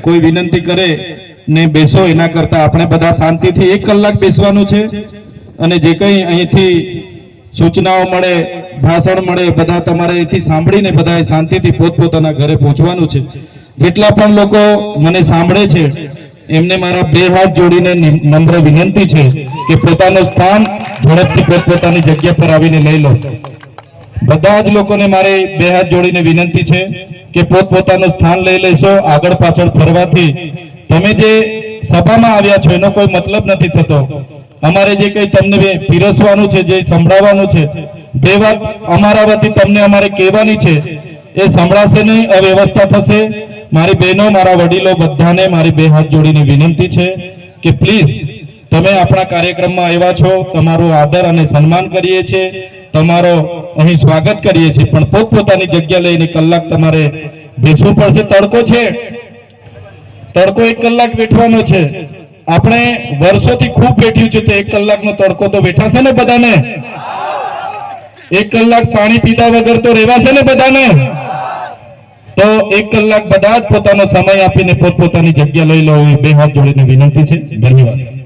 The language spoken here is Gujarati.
કોઈ વિનંતી કરે ને બેસો એના કરતા આપણે બધા શાંતિથી 1 કલાક બેસવાનું છે અને જે કંઈ અહીંથી સૂચનાઓ મળે ભાષણ મળે બધા તમારે અહીંથી સાંભળીને બધાએ શાંતિથી પોતપોતાના ઘરે પહોંચવાનું છે। જેટલા પણ લોકો મને સાંભળે છે એમને મારા 2 હાથ જોડીને નમ્ર વિનંતી છે કે પોતાનું સ્થાન ઝડપથી પોતપોતાની જગ્યા પર આવીને લઈ લો। બધા જ લોકોને મારે 2 હાથ જોડીને વિનંતી છે કે પોતપોતાનું સ્થાન લઈ લેશો। આગળ પાછળ ફરવાથી તમે જે સભામાં આવ્યા છો એનો કોઈ મતલબ નથી થતો। અમારે જે કંઈ તમને પીરસવાનું છે જે સંભળાવવાનું છે 2 વાત અમારા વતી તમને અમારે કહેવાની છે એ સંભળાશે નહીં, અવ્યવસ્થા થશે। મારી બહેનો મારા વડીલો બધાને મારી 2 હાથ જોડીને વિનંતી છે કે પ્લીઝ તમે આપણા કાર્યક્રમમાં આવ્યા છો, તમારું આદર અને સન્માન કરીએ છીએ, તમારો અહીં સ્વાગત કરીએ છીએ, પણ પોતપોતાની જગ્યા લઈને કલાક તમારે બેસવું પડશે। તડકો છે, તડકો 1 કલાક બેઠવાનો છે। આપણે વર્ષોથી ખૂબ બેઠ્યું છે તો 1 કલાકનો તડકો તો બેઠાશે ને બધાને? 1 કલાક પાણી પીધા વગર તો રહેવાશે ને બધાને? તો 1 કલાક બધા જ પોતાનો સમય આપીને પોતપોતાની જગ્યા લઈ લો, 2 હાથ જોડીને વિનંતી છે। ધન્યવાદ।